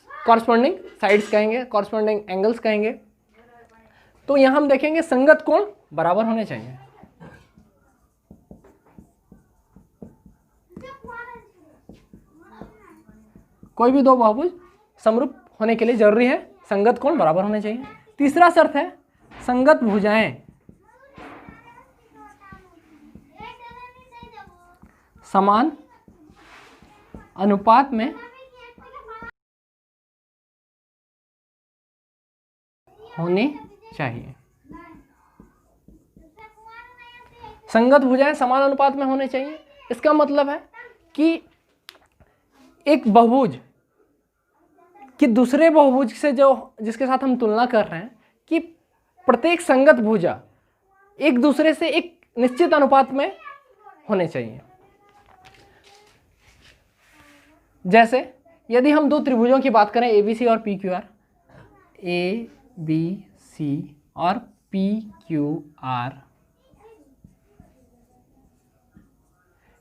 कॉरस्पॉन्डिंग साइड्स कहेंगे, कॉरस्पॉन्डिंग एंगल्स कहेंगे। तो यहाँ हम देखेंगे संगत कोण बराबर होने चाहिए। कोई भी दो बहुभुज समरूप होने के लिए जरूरी है संगत कोण बराबर होने चाहिए। तीसरा शर्त है संगत भुजाएं समान अनुपात में होनी चाहिए। संगत भुजाएं समान अनुपात में होने चाहिए। इसका मतलब है कि एक बहुभुज कि दूसरे बहुभुज से जिसके साथ हम तुलना कर रहे हैं कि प्रत्येक संगत भुजा एक दूसरे से एक निश्चित अनुपात में होने चाहिए। जैसे यदि हम दो त्रिभुजों की बात करें ABC और PQR, ABC और PQR,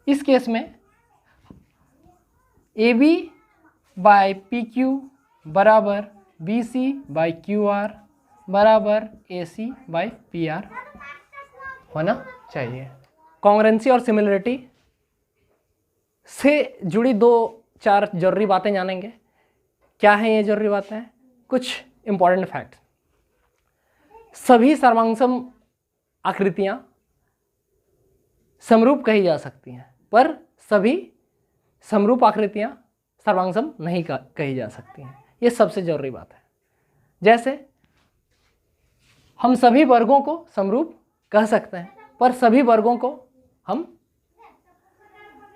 इस केस में AB बाय PQ बराबर BC बाय QR बराबर AC बाय PR होना चाहिए। कॉन्ग्रुएंसी और सिमिलरिटी से जुड़ी दो चार जरूरी बातें जानेंगे। क्या है ये जरूरी बातें? कुछ इंपॉर्टेंट फैक्ट। सभी सर्वांगसम आकृतियां समरूप कही जा सकती हैं, पर सभी समरूप आकृतियां सर्वांगसम नहीं कही जा सकती हैं। ये सबसे जरूरी बात है। जैसे हम सभी वर्गों को समरूप कह सकते हैं, पर सभी वर्गों को हम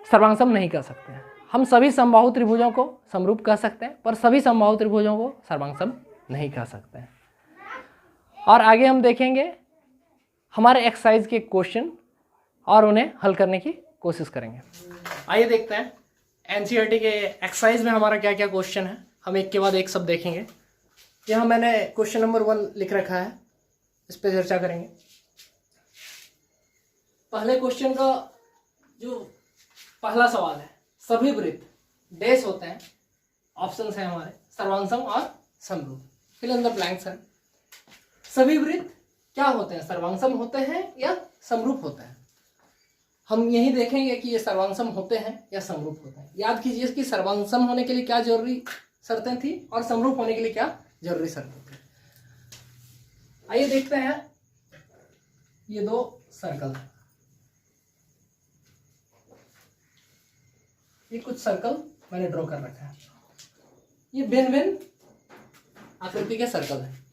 सर्वांगसम नहीं कह सकते हैं। हम सभी समबाहु त्रिभुजों को समरूप कह सकते हैं, पर सभी समबाहु त्रिभुजों को सर्वांगसम नहीं कह सकते हैं। और आगे हम देखेंगे हमारे एक्सरसाइज के क्वेश्चन और उन्हें हल करने की कोशिश करेंगे। आइए देखते हैं एनसीईआरटी के एक्सरसाइज में हमारा क्या क्या क्वेश्चन है। हम एक के बाद एक सब देखेंगे। यहाँ मैंने क्वेश्चन नंबर 1 लिख रखा है, इस पर चर्चा करेंगे। पहले क्वेश्चन का जो पहला सवाल है, सभी वृत्त डैश होते हैं, ऑप्शंस हैं हमारे सर्वांगसम और समरूप। फिल इन द ब्लैंक्स है। सभी वृत्त क्या होते हैं, सर्वांगसम होते हैं या समरूप होते हैं। हम यही देखेंगे कि ये सर्वांगसम होते हैं या समरूप होते हैं। याद कीजिए कि सर्वांगसम होने के लिए क्या जरूरी शर्तें थी और समरूप होने के लिए क्या जरूरी शर्तें थी। आइए देखते हैं, ये दो सर्कल, ये कुछ सर्कल मैंने ड्रॉ कर रखा है। ये भिन्न भिन्न आकृति के सर्कल हैं।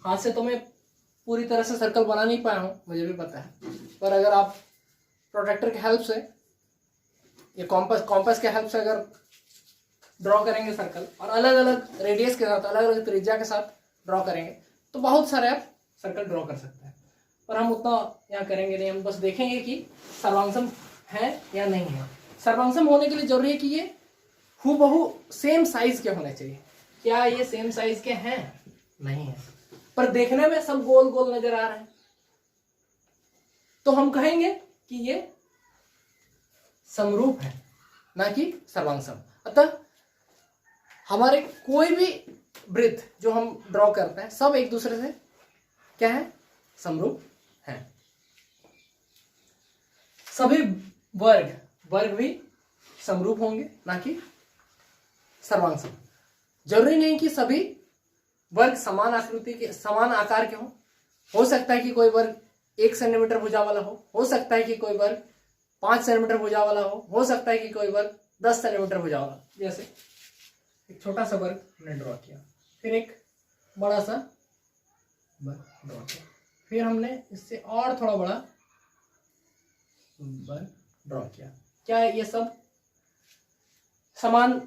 हाथ से तो मैं पूरी तरह से सर्कल बना नहीं पाया हूं, मुझे भी पता है, पर अगर आप प्रोट्रैक्टर के हेल्प से या कॉम्पस के हेल्प से अगर ड्रॉ करेंगे सर्कल और अलग अलग रेडियस के साथ, अलग अलग त्रिज्या के साथ ड्रॉ करेंगे तो बहुत सारे आप सर्कल ड्रॉ कर सकते हैं। पर हम उतना यहाँ करेंगे नहीं, हम बस देखेंगे कि सर्वांगसम है या नहीं है। सर्वांगसम होने के लिए जरूरी है कि ये हूबहू सेम साइज के होने चाहिए। क्या ये सेम साइज के हैं? नहीं है, पर देखने में सब गोल गोल नजर आ रहे हैं, तो हम कहेंगे कि ये समरूप है, ना कि सर्वांगसम। अतः हमारे कोई भी वृत्त जो हम ड्रॉ करते हैं सब एक दूसरे से क्या है, समरूप है। सभी वर्ग भी समरूप होंगे, ना कि सर्वांगसम। जरूरी नहीं कि सभी वर्ग समान आकृति के, समान आकार के हो सकता है कि कोई वर्ग 1 सेंटीमीटर भुजा वाला हो सकता है कि कोई वर्ग 5 सेंटीमीटर भुजा वाला हो सकता है कि कोई वर्ग 10 सेंटीमीटर भुजा वाला। जैसे एक छोटा सा वर्ग हमने ड्रॉ किया, फिर एक बड़ा सा वर्ग ड्रॉ किया, फिर हमने इससे और थोड़ा बड़ा वर्ग ड्रॉ किया। क्या ये सब समान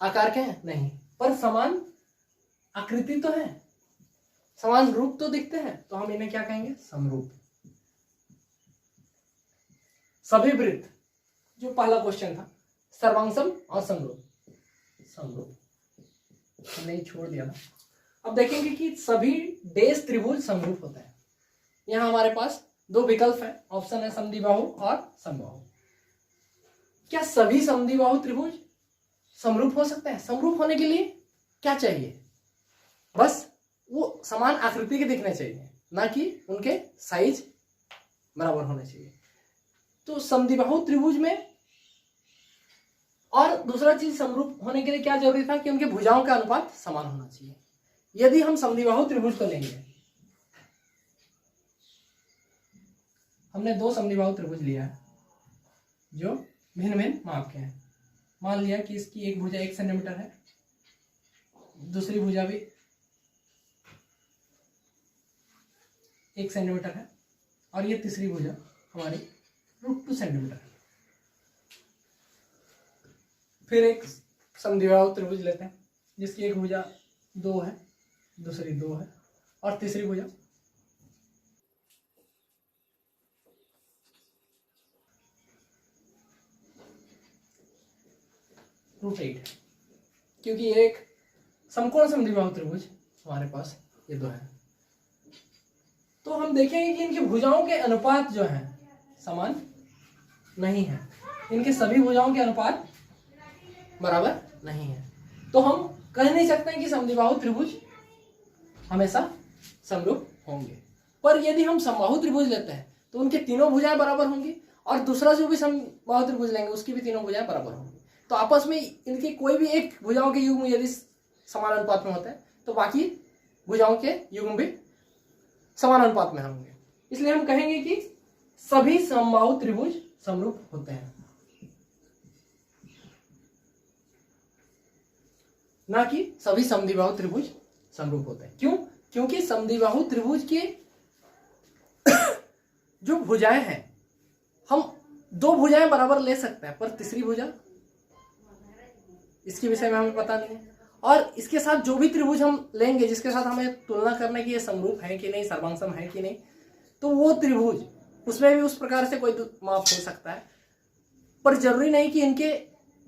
आकार के हैं? नहीं, पर समान आकृति तो है, समान रूप तो दिखते हैं, तो हम इन्हें क्या कहेंगे, समरूप। सभी वृत्त, जो पहला क्वेश्चन था, सर्वांगसम और समरूप, हमने छोड़ दिया था। अब देखेंगे कि सभी डेश त्रिभुज समरूप होता है। यहां हमारे पास 2 विकल्प है, ऑप्शन है समद्विबाहु और समबाहु। क्या सभी समद्विबाहु त्रिभुज समरूप हो सकते हैं? समरूप होने के लिए क्या चाहिए? बस वो समान आकृति के दिखने चाहिए, ना कि उनके साइज बराबर होने चाहिए। तो समद्विबाहु त्रिभुज में, और दूसरा चीज समरूप होने के लिए क्या जरूरी था कि उनके भुजाओं का अनुपात समान होना चाहिए। यदि हम समद्विबाहु त्रिभुज को लेंगे, हमने 2 समद्विबाहु त्रिभुज लिया है जो भिन्न भिन्न माप के हैं। मान लिया कि इसकी एक भुजा 1 सेंटीमीटर है, दूसरी भुजा भी 1 सेंटीमीटर है, और ये तीसरी भुजा हमारी √2 सेंटीमीटर है। फिर एक समद्विबाहु त्रिभुज लेते हैं जिसकी एक भुजा 2 है, दूसरी 2 है, और तीसरी भुजा √8 है। क्योंकि एक समकोण समद्विबाहु त्रिभुज हमारे पास ये 2 है, तो हम देखेंगे कि इनकी भुजाओं के अनुपात जो है समान नहीं है। इनके सभी भुजाओं के अनुपात बराबर नहीं है, तो हम कह नहीं सकते कि समद्विबाहु त्रिभुज हमेशा समरूप होंगे। पर यदि हम समबाहु त्रिभुज लेते हैं तो उनके तीनों भुजाएं बराबर होंगी, और दूसरा जो भी समबाहु त्रिभुज लेंगे उसकी भी तीनों भुजाएं बराबर होंगी। तो आपस में इनकी कोई भी एक भुजाओं के युग्म यदि समान अनुपात में होते हैं तो बाकी भुजाओं के युग्म भी समान अनुपात में होंगे। इसलिए हम कहेंगे कि सभी समबाहु त्रिभुज समरूप होते हैं, ना कि सभी समद्विबाहु त्रिभुज समरूप होते हैं। क्यों? क्योंकि समद्विबाहु त्रिभुज के जो भुजाएं हैं, हम 2 भुजाएं बराबर ले सकते हैं, पर तीसरी भुजा इसके विषय में हमें पता नहीं है। और इसके साथ जो भी त्रिभुज हम लेंगे जिसके साथ हमें तुलना करने की ये समरूप है कि नहीं, सर्वांगसम है कि नहीं, तो वो त्रिभुज, उसमें भी उस प्रकार से कोई माप हो सकता है। पर जरूरी नहीं कि इनके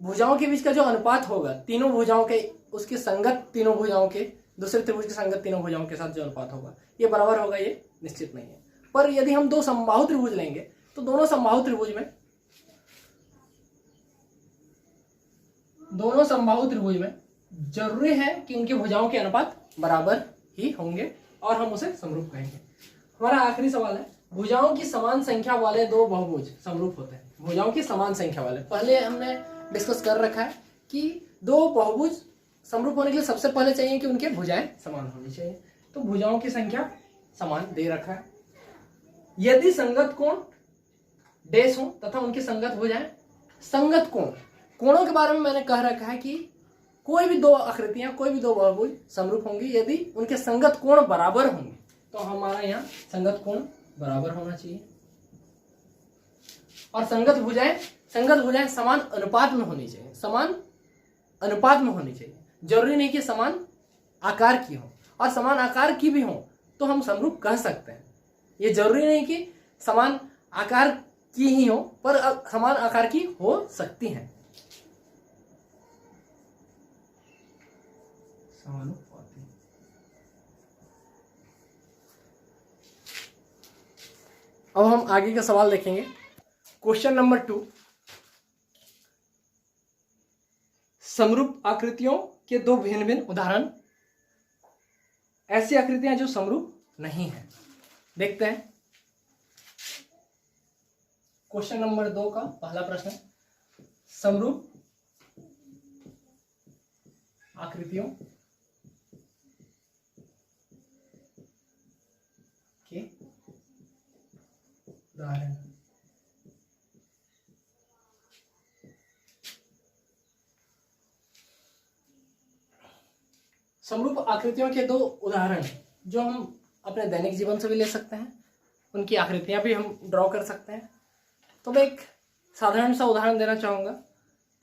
भुजाओं के बीच का जो अनुपात होगा, तीनों भुजाओं के, उसके संगत तीनों भुजाओं के, दूसरे त्रिभुज के संगत तीनों भुजाओं के साथ जो अनुपात होगा ये बराबर होगा, ये निश्चित नहीं है। पर यदि हम 2 समबाहु त्रिभुज लेंगे तो दोनों समबाहु त्रिभुज में जरूरी है कि उनकी भुजाओं के अनुपात बराबर ही होंगे और हम उसे समरूप कहेंगे। हमारा आखिरी सवाल है, भुजाओं की समान संख्या वाले दो बहुभुज समरूप होते हैं। भुजाओं की समान संख्या वाले, पहले हमने डिस्कस कर रखा है कि दो बहुभुज समरूप होने के लिए सबसे पहले चाहिए कि उनके भुजाएं समान होनी चाहिए। तो भुजाओं की संख्या समान दे रखा है। यदि संगत कोण डैश हो तथा उनकी संगत भुजाएं, संगत कोण, कोणों के बारे में मैंने कह रखा है कि कोई भी दो आकृतियां, कोई भी दो बहुभुज समरूप होंगी यदि उनके संगत कोण बराबर होंगे। तो हमारा यहाँ संगत कोण बराबर होना चाहिए और संगत भुजाएं समान अनुपात में होनी चाहिए, समान अनुपात में होनी चाहिए। जरूरी नहीं कि समान आकार की हो, और समान आकार की भी हो तो हम समरूप कह सकते हैं। ये जरूरी नहीं कि समान आकार की ही हो, पर समान आकार की हो सकती हैं। समानुपाती। अब हम आगे का सवाल देखेंगे। क्वेश्चन नंबर 2, समरूप आकृतियों के दो भिन्न भिन्न उदाहरण। ऐसी आकृतियां जो समरूप नहीं है। देखते हैं क्वेश्चन नंबर 2 का पहला प्रश्न, समरूप आकृतियों के उदाहरण। समरूप आकृतियों के दो उदाहरण जो हम अपने दैनिक जीवन से भी ले सकते हैं, उनकी आकृतियां भी हम ड्रॉ कर सकते हैं। तो मैं एक साधारण सा उदाहरण देना चाहूंगा।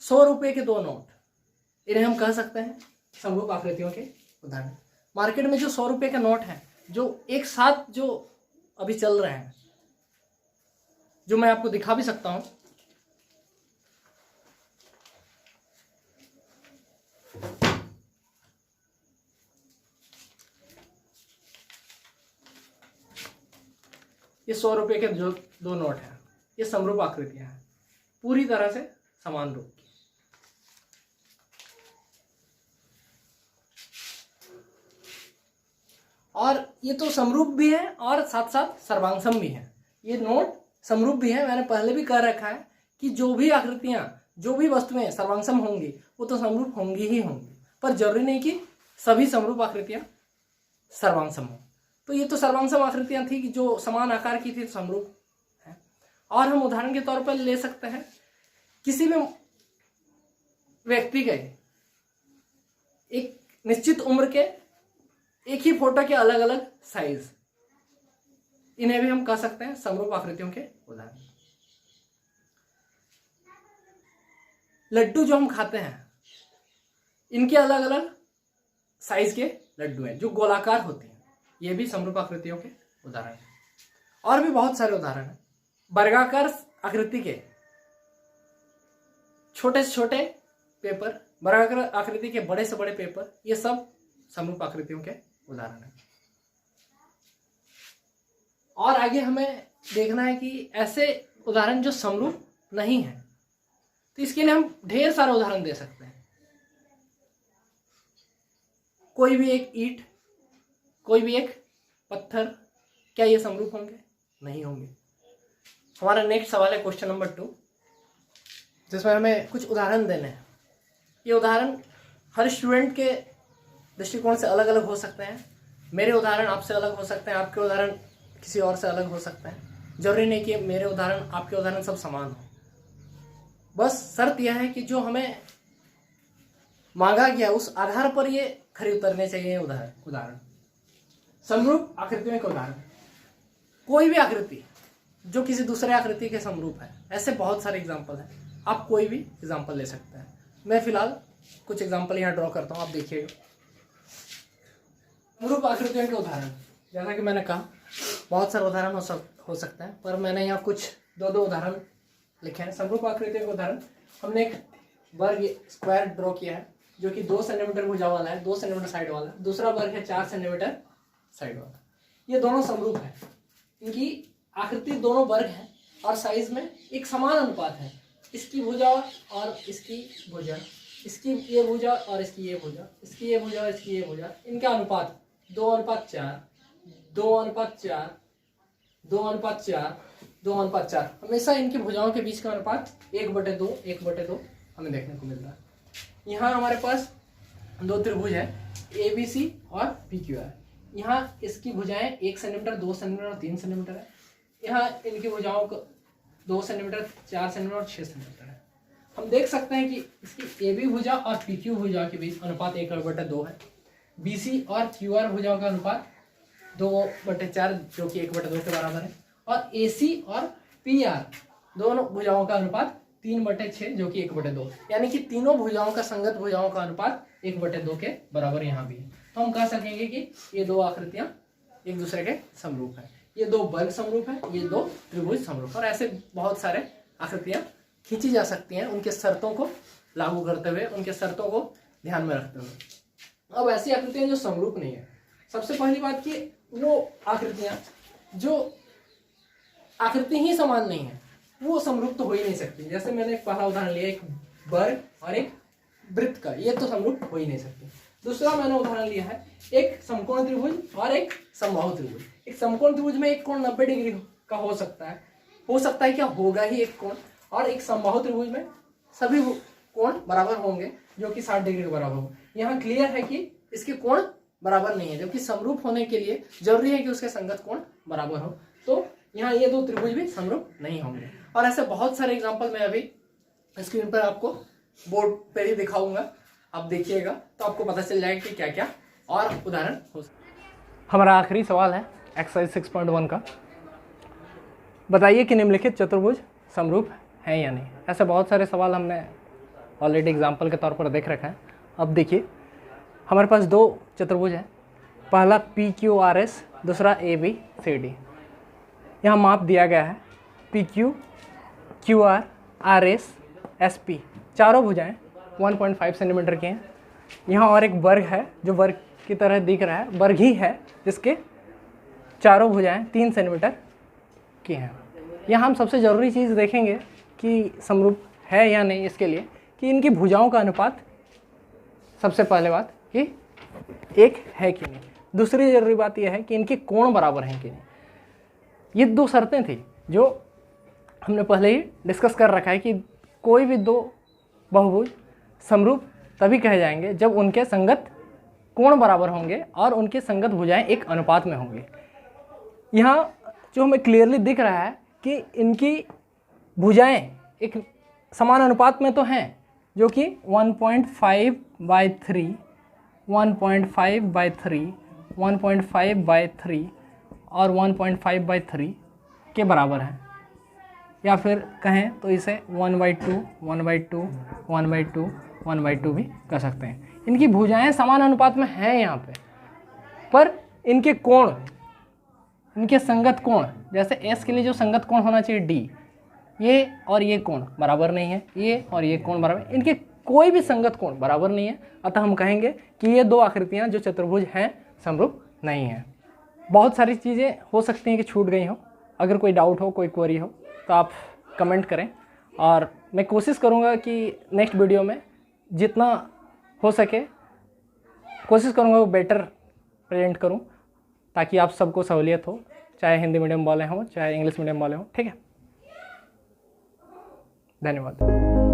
100 रुपए के दो नोट, इन्हें हम कह सकते हैं समरूप आकृतियों के उदाहरण। मार्केट में जो 100 रुपए के नोट हैं, जो एक साथ जो अभी चल रहे हैं, जो मैं आपको दिखा भी सकता हूं, ये 100 रुपए के जो दो नोट हैं, ये समरूप आकृतियां हैं, पूरी तरह से समान रूप की। और ये तो समरूप भी है और साथ साथ सर्वांगसम भी है। ये नोट समरूप भी है। मैंने पहले भी कह रखा है कि जो भी आकृतियां, जो भी वस्तुएं सर्वांगसम होंगी वो तो समरूप होंगी ही होंगी, पर जरूरी नहीं कि सभी समरूप आकृतियां सर्वांगसम हो। तो ये तो सर्वांगसम आकृतियां थी कि जो समान आकार की थी, तो समरूप है। और हम उदाहरण के तौर पर ले सकते हैं, किसी भी व्यक्ति के एक निश्चित उम्र के एक ही फोटो के अलग अलग साइज, इन्हें भी हम कह सकते हैं समरूप आकृतियों के उदाहरण। लड्डू जो हम खाते हैं, इनके अलग अलग साइज के लड्डू हैं जो गोलाकार होते हैं, ये भी समरूप आकृतियों के उदाहरण हैं। और भी बहुत सारे उदाहरण हैं। वर्गाकार आकृति के छोटे से छोटे पेपर, वर्गाकार आकृति के बड़े से बड़े पेपर, ये सब समरूप आकृतियों के उदाहरण हैं। और आगे हमें देखना है कि ऐसे उदाहरण जो समरूप नहीं है, तो इसके लिए हम ढेर सारे उदाहरण दे सकते हैं। कोई भी एक ईंट, कोई भी एक पत्थर, क्या ये समरूप होंगे? नहीं होंगे। हमारा नेक्स्ट सवाल है क्वेश्चन नंबर 2, जिसमें हमें कुछ उदाहरण देने हैं। ये उदाहरण हर स्टूडेंट के दृष्टिकोण से अलग अलग हो सकते हैं। मेरे उदाहरण आपसे अलग हो सकते हैं, आपके उदाहरण किसी और से अलग हो सकते हैं। जरूरी नहीं कि मेरे उदाहरण आपके उदाहरण सब समान हो। बस शर्त यह है कि जो हमें मांगा गया उस आधार पर ये खरी उतरने चाहिए। उदाहरण समरूप आकृतियों के उदाहरण, कोई भी आकृति जो किसी दूसरे आकृति के समरूप है, ऐसे बहुत सारे एग्जाम्पल हैं। आप कोई भी एग्जाम्पल ले सकते हैं। मैं फिलहाल कुछ एग्जाम्पल यहाँ ड्रॉ करता हूँ, आप देखिएगा। समरूप आकृतियों के उदाहरण, जैसा कि मैंने कहा बहुत सारे उदाहरण हो सकते हैं, पर मैंने यहाँ कुछ दो उदाहरण लिखे हैं। समरूप आकृतियों के उदाहरण, हमने एक वर्ग स्क्वायर ड्रॉ किया है जो कि 2 सेंटीमीटर भुजा वाला है, 2 सेंटीमीटर साइड वाला है। दूसरा वर्ग है 4 सेंटीमीटर साइड वाला। ये दोनों समरूप है, इनकी आकृति दोनों वर्ग है और साइज में एक समान अनुपात है। इसकी भुजा और इसकी भुजा इसकी ये भुजा और इसकी ये भुजा, इसकी ये भुजा और इसकी ये भुजा, इनका अनुपात 2:4, 2:4, 2:4, 2:4, हमेशा इनकी भुजाओं के बीच का अनुपात 1/2, 1/2 हमें देखने को मिलता है। यहाँ हमारे पास दो त्रिभुज है ABC और PQR। यहाँ इसकी भुजाएं 1 सेंटीमीटर, 2 सेंटीमीटर और 3 सेंटीमीटर है। यहाँ इनकी भुजाओं को 2 सेंटीमीटर, 4 सेंटीमीटर और 6 सेंटीमीटर है। हम देख सकते हैं कि इसकी AB भुजा और PQ भुजा के बीच अनुपात 1/2 है। BC और QR भुजाओं का अनुपात 2/4 जो कि 1/2 के बराबर है। और AC और PR दोनों भुजाओं का अनुपात 3/6 जो कि 1/2, यानी कि तीनों भुजाओं का संगत भुजाओं का अनुपात 1/2 के बराबर यहाँ भी है। तो हम कह सकेंगे कि ये दो आकृतियां एक दूसरे के समरूप है, ये दो वर्ग समरूप है, ये दो त्रिभुज समरूप। और ऐसे बहुत सारे आकृतियां खींची जा सकती हैं उनके शर्तों को लागू करते हुए, उनके शर्तों को ध्यान में रखते हुए। अब ऐसी आकृतियां जो समरूप नहीं है, सबसे पहली बात कि वो आकृतियां जो आकृति ही समान नहीं है वो समरूप तो हो ही नहीं सकती। जैसे मैंने एक पहला उदाहरण लिया, एक वर्ग और एक वृत्त का, ये तो समरूप हो ही नहीं सकती। दूसरा मैंने उदाहरण लिया है एक समकोण त्रिभुज और एक समबाहु त्रिभुज। एक समकोण त्रिभुज में एक कोण 90 डिग्री का हो सकता है क्या, होगा ही एक कोण। और एक समबाहु त्रिभुज में सभी कोण बराबर होंगे जो कि 60 डिग्री के बराबर हो। यहाँ क्लियर है कि इसके कोण बराबर नहीं है, जबकि समरूप होने के लिए जरूरी है कि उसके संगत कोण बराबर हो। तो यहाँ ये दो त्रिभुज भी समरूप नहीं होंगे। और ऐसे बहुत सारे एग्जाम्पल मैं अभी स्क्रीन पर आपको बोर्ड पर ही दिखाऊंगा, आप देखिएगा तो आपको पता चल जाएगा कि क्या क्या और उदाहरण हो सकते। हमारा आखिरी सवाल है एक्सरसाइज 6.1 का, बताइए कि निम्नलिखित चतुर्भुज समरूप हैं या नहीं। ऐसे बहुत सारे सवाल हमने ऑलरेडी एग्जाम्पल के तौर पर देख रखा है। अब देखिए हमारे पास दो चतुर्भुज हैं, पहला PQRS, दूसरा ABCD। यहाँ माप दिया गया है PQ, QR, RS, SP, चारों भुजाएं 1.5 सेंटीमीटर की हैं। यहाँ और एक वर्ग है जो वर्ग की तरह दिख रहा है, वर्ग ही है जिसके चारों भुजाएं 3 सेंटीमीटर की हैं। यहाँ हम सबसे ज़रूरी चीज़ देखेंगे कि समरूप है या नहीं इसके लिए कि इनकी भुजाओं का अनुपात, सबसे पहले बात कि एक है कि नहीं। दूसरी ज़रूरी बात यह है कि इनके कोण बराबर हैं कि नहीं। ये दो शर्तें थी जो हमने पहले ही डिस्कस कर रखा है कि कोई भी दो बहुभुज समरूप तभी कहे जाएंगे जब उनके संगत कोण बराबर होंगे और उनके संगत भुजाएं एक अनुपात में होंगी। यहाँ जो हमें क्लियरली दिख रहा है कि इनकी भुजाएं एक समान अनुपात में तो हैं, जो कि 1.5/3, 1.5/3, 1.5/3 और 1.5/3 के बराबर हैं। या फिर कहें तो इसे 1/2, 1/2, 1/2, 1/2 भी कह सकते हैं। इनकी भुजाएं समान अनुपात में हैं यहाँ पे, पर इनके कोण, इनके संगत कोण, जैसे S के लिए जो संगत कोण होना चाहिए D, ये और ये कोण बराबर नहीं है, ये और ये कोण बराबर, इनके कोई भी संगत कोण बराबर नहीं है। अतः हम कहेंगे कि ये दो आकृतियाँ जो चतुर्भुज हैं समरूप नहीं हैं। बहुत सारी चीज़ें हो सकती हैं कि छूट गई हो। अगर कोई डाउट हो, कोई क्वेरी हो तो आप कमेंट करें और मैं कोशिश करूँगा कि नेक्स्ट वीडियो में जितना हो सके कोशिश करूँगा वो बेटर प्रेजेंट करूँ, ताकि आप सबको सहूलियत हो, चाहे हिंदी मीडियम वाले हों चाहे इंग्लिश मीडियम वाले हों। ठीक है, धन्यवाद।